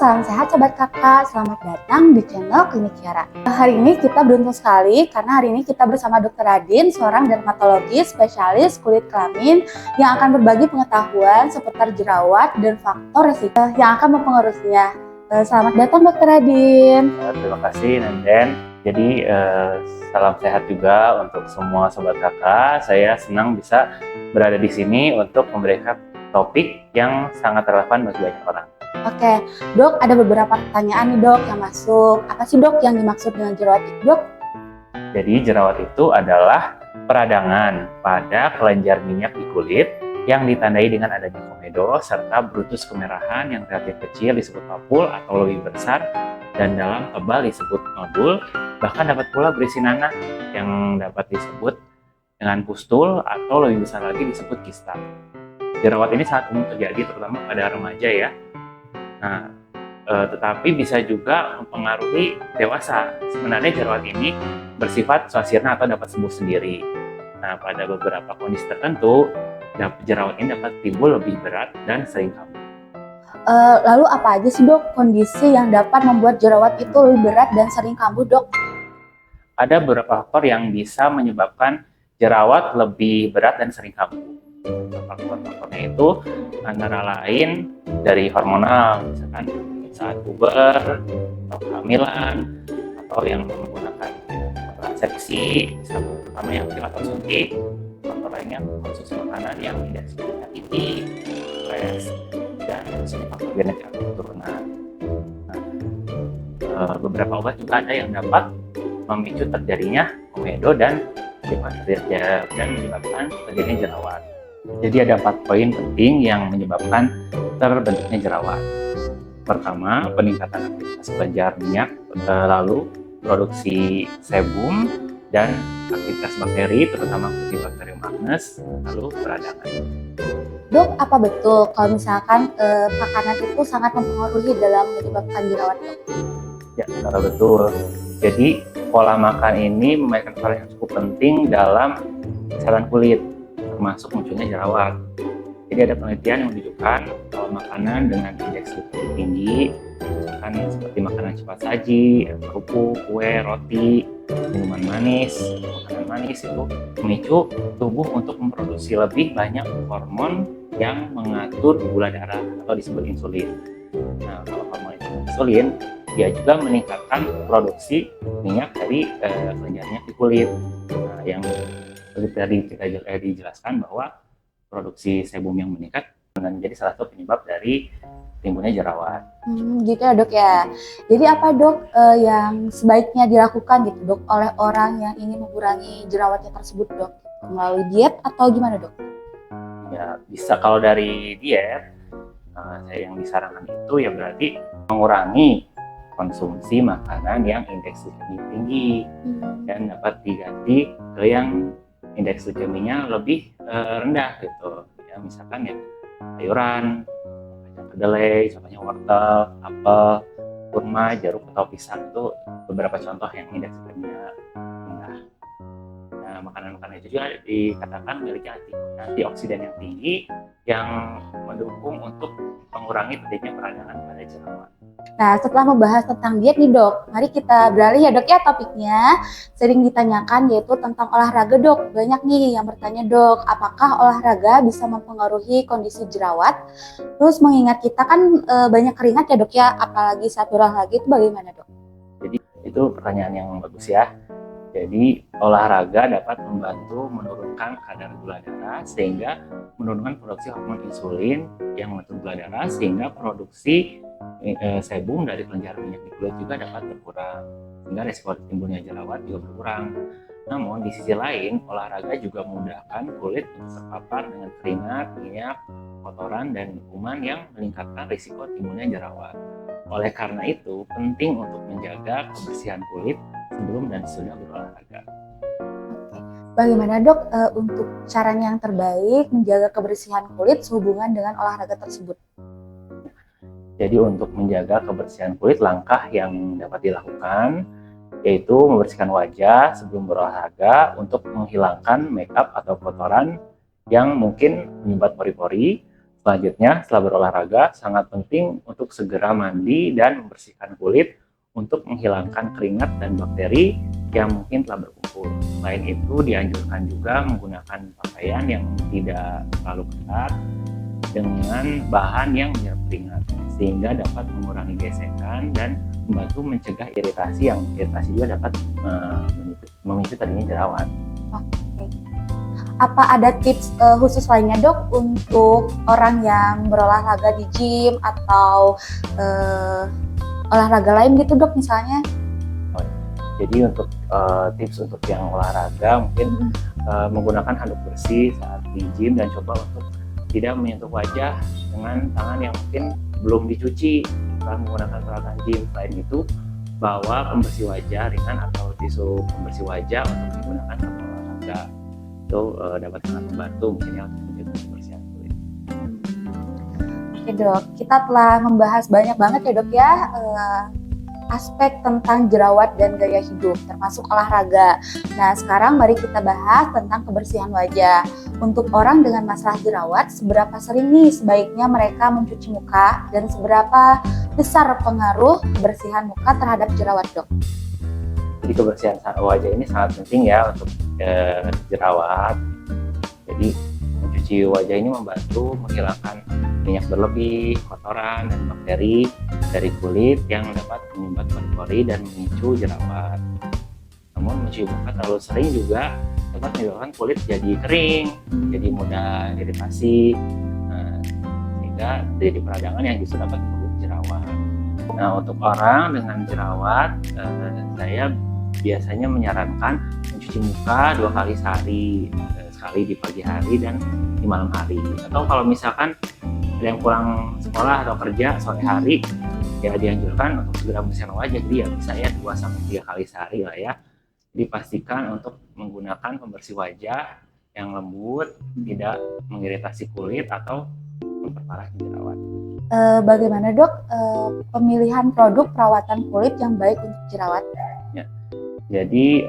salam sehat Sobat Kakak, selamat datang di channel Klinik Kiara. Hari ini kita beruntung sekali karena hari ini kita bersama Dr. Radin, seorang dermatologis spesialis kulit kelamin yang akan berbagi pengetahuan seputar jerawat dan faktor resiko yang akan mempengaruhinya. Selamat datang Dr. Radin. Terima kasih Nenden. Jadi salam sehat juga untuk semua Sobat Kakak. Saya senang bisa berada di sini untuk memberikan topik yang sangat relevan bagi banyak orang. Oke, Dok, ada beberapa pertanyaan nih Dok yang masuk. Apa sih Dok yang dimaksud dengan jerawat itu Dok? Jadi jerawat itu adalah peradangan pada kelenjar minyak di kulit yang ditandai dengan adanya komedo serta brutus kemerahan yang relatif kecil disebut papul atau lebih besar dan dalam tebal disebut nodul, bahkan dapat pula berisi nanah yang dapat disebut dengan pustul atau lebih besar lagi disebut kista. Jerawat ini sangat umum terjadi terutama pada remaja ya. Nah, tetapi bisa juga mempengaruhi dewasa. Sebenarnya jerawat ini bersifat swasirna atau dapat sembuh sendiri. Nah, pada beberapa kondisi tertentu, jerawat ini dapat timbul lebih berat dan sering kambuh. Lalu apa aja sih Dok kondisi yang dapat membuat jerawat itu lebih berat dan sering kambuh Dok? Ada beberapa faktor yang bisa menyebabkan jerawat lebih berat dan sering kambuh. Faktor-faktornya itu antara lain dari hormonal, misalkan saat puber, atau kehamilan, atau yang menggunakan kontrasepsi, terutama yang pil atau suntik. Faktor lainnya konsumsi makanan yang tidak sesuai tinggi, stres, dan faktor genetik atau keturunan. Nah, beberapa obat juga ada yang dapat memicu terjadinya komedo dan menyebabkan terjadinya jerawat. Jadi ada 4 poin penting yang menyebabkan terbentuknya jerawat. Pertama, peningkatan aktivitas kelenjar minyak, lalu produksi sebum dan aktivitas bakteri, terutama Cutibacterium agnes, lalu peradangan. Dok, apa betul kalau misalkan makanan itu sangat mempengaruhi dalam menyebabkan jerawat Dok? Ya, benar betul. Jadi pola makan ini memainkan peran yang cukup penting dalam kesehatan kulit, termasuk munculnya jerawat. Jadi ada penelitian yang menunjukkan kalau makanan dengan indeks glikemik tinggi, misalkan seperti makanan cepat saji, kerupuk, kue, roti, minuman manis, makanan manis itu memicu tubuh untuk memproduksi lebih banyak hormon yang mengatur gula darah atau disebut insulin. Nah, kalau hormon itu insulin, dia juga meningkatkan produksi minyak dari kelenjar minyak di kulit. Nah, yang tadi kita dijelaskan bahwa produksi sebum yang meningkat menjadi salah satu penyebab dari timbulnya jerawat. Gitu ya Dok ya. Jadi apa Dok yang sebaiknya dilakukan gitu Dok oleh orang yang ingin mengurangi jerawatnya tersebut Dok? Melalui diet atau gimana Dok? Ya bisa kalau dari diet, yang disarankan itu ya berarti mengurangi konsumsi makanan yang indeks glikemik tinggi dan dapat diganti ke yang indeks glikeminya lebih rendah gitu ya, misalkan ya sayuran, kacang kedelai, contohnya wortel, apel, kurma, jeruk atau pisang itu beberapa contoh yang indeks glikeminya rendah. Nah, makanan-makanan itu juga dikatakan memiliki antioksidan yang tinggi yang mendukung untuk mengurangi terjadinya peradangan pada jerawat. Nah, setelah membahas tentang diet nih Dok, mari kita beralih ya Dok ya topiknya. Sering ditanyakan yaitu tentang olahraga Dok. Banyak nih yang bertanya Dok, apakah olahraga bisa mempengaruhi kondisi jerawat? Terus mengingat kita kan banyak keringat ya Dok ya, apalagi saat olahraga itu bagaimana Dok? Jadi itu pertanyaan yang bagus ya. Jadi olahraga dapat membantu menurunkan kadar gula darah sehingga menurunkan produksi hormon insulin yang mengatur gula darah sehingga produksi sebum dari kelenjar minyak di kulit juga dapat berkurang sehingga resiko timbulnya jerawat juga berkurang. Namun di sisi lain olahraga juga memudahkan kulit untuk terpapar dengan keringat, minyak, kotoran dan kuman yang meningkatkan risiko timbulnya jerawat. Oleh karena itu penting untuk menjaga kebersihan kulit sebelum dan sesudah berolahraga. Oke. Bagaimana Dok untuk caranya yang terbaik menjaga kebersihan kulit sehubungan dengan olahraga tersebut? Jadi untuk menjaga kebersihan kulit, langkah yang dapat dilakukan yaitu membersihkan wajah sebelum berolahraga untuk menghilangkan makeup atau kotoran yang mungkin menyumbat pori-pori. Selanjutnya, setelah berolahraga, sangat penting untuk segera mandi dan membersihkan kulit untuk menghilangkan keringat dan bakteri yang mungkin telah berkumpul. Selain itu, dianjurkan juga menggunakan pakaian yang tidak terlalu ketat dengan bahan yang menyerap keringat, sehingga dapat mengurangi gesekan dan membantu mencegah iritasi juga dapat memicu tadinya jerawat. Oke. Apa ada tips khusus lainnya dok untuk orang yang berolahraga di gym atau olahraga lain gitu dok misalnya? Jadi untuk tips untuk yang olahraga mungkin menggunakan handuk bersih saat di gym dan coba untuk tidak menyentuh wajah dengan tangan yang mungkin belum dicuci setelah menggunakan peralatan gym. Selain itu, bawa pembersih wajah ringan atau tisu pembersih wajah untuk digunakan saat olahraga. Itu dapat sangat membantu mungkin ya untuk menjaga kebersihan kulit. Oke dok, kita telah membahas banyak banget ya dok ya aspek tentang jerawat dan gaya hidup termasuk olahraga. Nah sekarang mari kita bahas tentang kebersihan wajah. Untuk orang dengan masalah jerawat, seberapa sering nih sebaiknya mereka mencuci muka dan seberapa besar pengaruh kebersihan muka terhadap jerawat dok? Jadi kebersihan wajah ini sangat penting ya untuk jerawat. Jadi mencuci wajah ini membantu menghilangkan minyak berlebih, kotoran, dan bakteri dari kulit yang dapat menyumbat pori-pori dan memicu jerawat. Namun mencuci muka terlalu sering juga dapat menyebabkan kulit jadi kering, jadi mudah iritasi, sehingga jadi peradangan yang justru dapat memicu jerawat. Nah untuk orang dengan jerawat, saya biasanya menyarankan mencuci muka 2 kali sehari, sekali di pagi hari dan di malam hari. Atau kalau misalkan ada yang pulang sekolah atau kerja sore hari, ya dianjurkan untuk segera membersihkan wajah. Jadi ya bisa ya 2-3 kali sehari lah ya. Jadi pastikan untuk menggunakan pembersih wajah yang lembut, tidak mengiritasi kulit atau memperparah jerawat. Bagaimana dok pemilihan produk perawatan kulit yang baik untuk jerawat? Ya. Jadi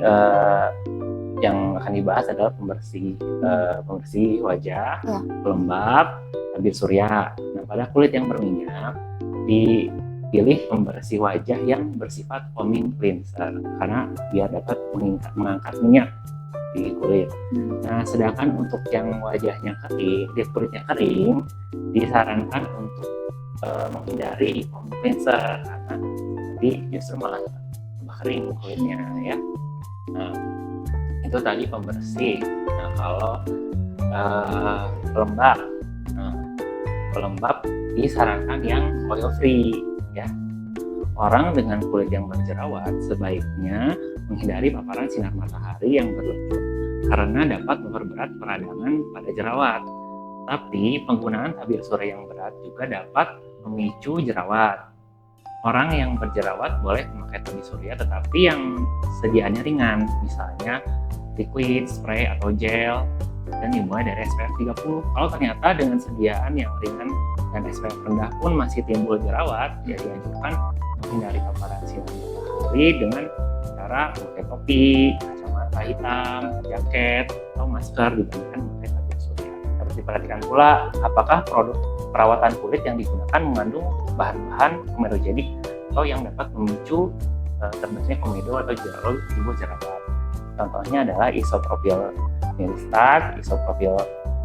yang akan dibahas adalah pembersih wajah, ya, pelembab, tabir surya. Nah, pada kulit yang berminyak dipilih pembersih wajah yang bersifat foaming cleanser karena biar dapat mengangkat minyak di kulit. Nah, sedangkan untuk yang wajahnya kering, kulitnya kering, disarankan untuk menghindari foaming cleanser karena nanti justru malah kering kulitnya ya. Nah, itu tadi pembersih. Nah, kalau pelembab disarankan yang oil free ya. Orang dengan kulit yang berjerawat sebaiknya menghindari paparan sinar matahari yang berlebih karena dapat memperberat peradangan pada jerawat. Tapi penggunaan tabir surya yang berat juga dapat memicu jerawat. Orang yang berjerawat boleh memakai tabir surya tetapi yang sediaannya ringan, misalnya liquid, spray, atau gel, dan dimulai dari SPF 30. Kalau ternyata dengan sediaan yang ringan dan SPF rendah pun masih timbul jerawat, ya dianjurkan menghindari paparan sinar matahari dengan cara memakai topi, kacamata hitam, jaket, atau masker dibandingkan memakai tabir surya. Harus diperhatikan pula apakah produk perawatan kulit yang digunakan mengandung bahan-bahan komedogenik atau yang dapat memicu terbentuknya komedo atau timbul jerawat. Contohnya adalah isopropyl myristat, isopropyl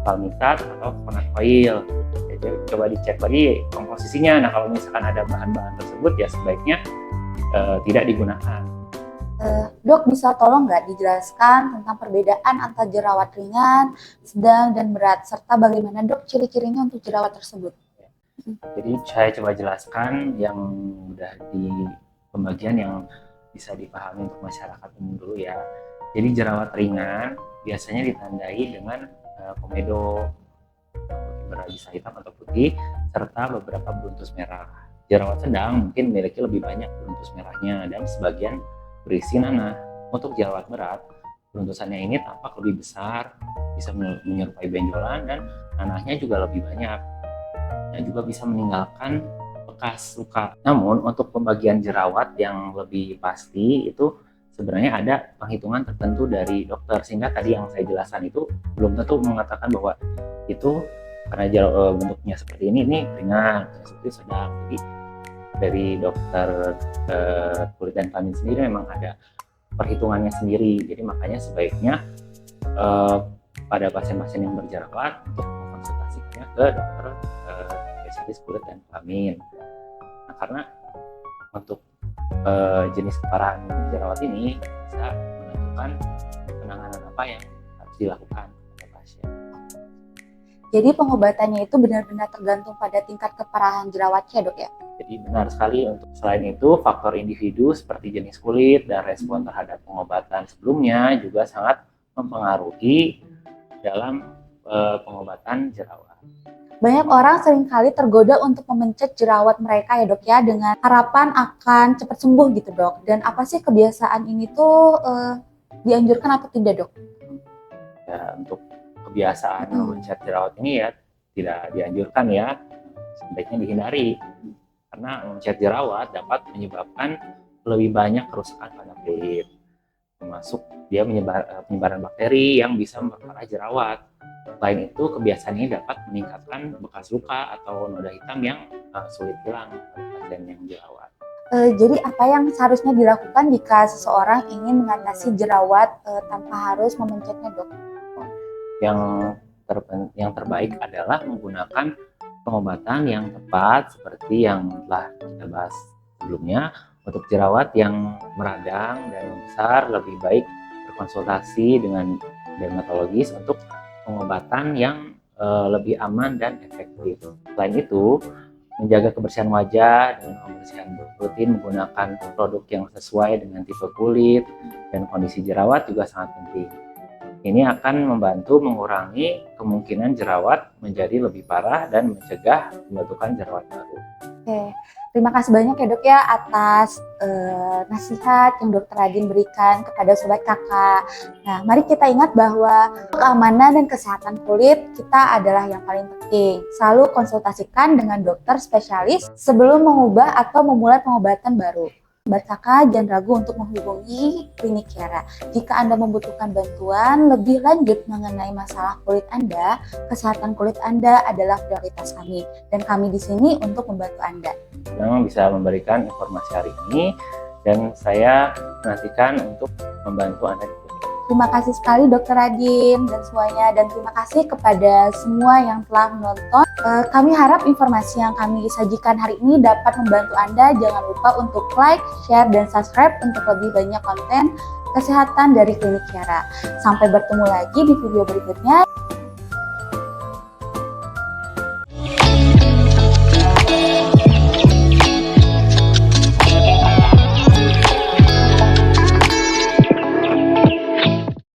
palmitat, atau coconut oil. Jadi coba dicek lagi komposisinya. Nah kalau misalkan ada bahan-bahan tersebut ya sebaiknya tidak digunakan. Dok bisa tolong nggak dijelaskan tentang perbedaan antara jerawat ringan, sedang, dan berat, serta bagaimana dok ciri-cirinya untuk jerawat tersebut? Jadi saya coba jelaskan yang udah di pembagian yang bisa dipahami untuk masyarakat umum dulu ya. Jadi jerawat ringan biasanya ditandai dengan komedo berlapis hitam atau putih serta beberapa beruntus merah. Jerawat sedang mungkin memiliki lebih banyak beruntus merahnya dan sebagian berisi nanah. Untuk jerawat berat, beruntusannya ini tampak lebih besar, bisa menyerupai benjolan dan nanahnya juga lebih banyak. Dan juga bisa meninggalkan bekas luka. Namun untuk pembagian jerawat yang lebih pasti itu sebenarnya ada penghitungan tertentu dari dokter, sehingga tadi yang saya jelaskan itu belum tentu mengatakan bahwa itu karena bentuknya seperti ini ringan, seperti sedang. Jadi dari dokter kulit dan kelamin sendiri memang ada perhitungannya sendiri. Jadi makanya sebaiknya pada pasien-pasien yang berjerawat untuk mengkonsultasikannya ke dokter spesialis kulit dan kelamin. Nah, karena untuk jenis keparahan jerawat ini bisa menentukan penanganan apa yang harus dilakukan pada pasien. Jadi pengobatannya itu benar-benar tergantung pada tingkat keparahan jerawatnya, Dok ya? Jadi benar sekali. Untuk selain itu, faktor individu seperti jenis kulit dan respon terhadap pengobatan sebelumnya juga sangat mempengaruhi dalam pengobatan jerawat. Banyak orang seringkali tergoda untuk memencet jerawat mereka ya, Dok ya, dengan harapan akan cepat sembuh gitu, Dok. Dan apa sih kebiasaan ini tuh dianjurkan atau tidak, Dok? Ya, untuk kebiasaan memencet jerawat ini ya tidak dianjurkan ya, sebaiknya dihindari. Karena memencet jerawat dapat menyebabkan lebih banyak kerusakan pada kulit, termasuk dia penyebaran bakteri yang bisa memperparah jerawat. Selain itu, kebiasaan ini dapat meningkatkan bekas luka atau noda hitam yang sulit hilang pada pasien yang jerawat. Jadi apa yang seharusnya dilakukan jika seseorang ingin mengatasi jerawat tanpa harus memencetnya, Dok? Yang terbaik adalah menggunakan pengobatan yang tepat seperti yang telah kita bahas sebelumnya. Untuk jerawat yang meradang dan membesar, lebih baik berkonsultasi dengan dermatologis untuk pengobatan yang lebih aman dan efektif. Selain itu, menjaga kebersihan wajah dengan pembersihan rutin menggunakan produk yang sesuai dengan tipe kulit dan kondisi jerawat juga sangat penting. Ini akan membantu mengurangi kemungkinan jerawat menjadi lebih parah dan mencegah pembentukan jerawat baru. Oke, terima kasih banyak ya, Dok ya, atas nasihat yang Dokter Radin berikan kepada Sobat Kakak. Nah, mari kita ingat bahwa keamanan dan kesehatan kulit kita adalah yang paling penting. Selalu konsultasikan dengan dokter spesialis sebelum mengubah atau memulai pengobatan baru. Sobat Kakak, jangan ragu untuk menghubungi Klinik Kiara. Jika Anda membutuhkan bantuan lebih lanjut mengenai masalah kulit Anda, kesehatan kulit Anda adalah prioritas kami. Dan kami di sini untuk membantu Anda. Memang bisa memberikan informasi hari ini, dan saya menantikan untuk membantu Anda di klinik. Terima kasih sekali Dokter Radin dan semuanya, dan terima kasih kepada semua yang telah menonton. Kami harap informasi yang kami sajikan hari ini dapat membantu Anda. Jangan lupa untuk like, share, dan subscribe untuk lebih banyak konten kesehatan dari Klinik Kiara. Sampai bertemu lagi di video berikutnya.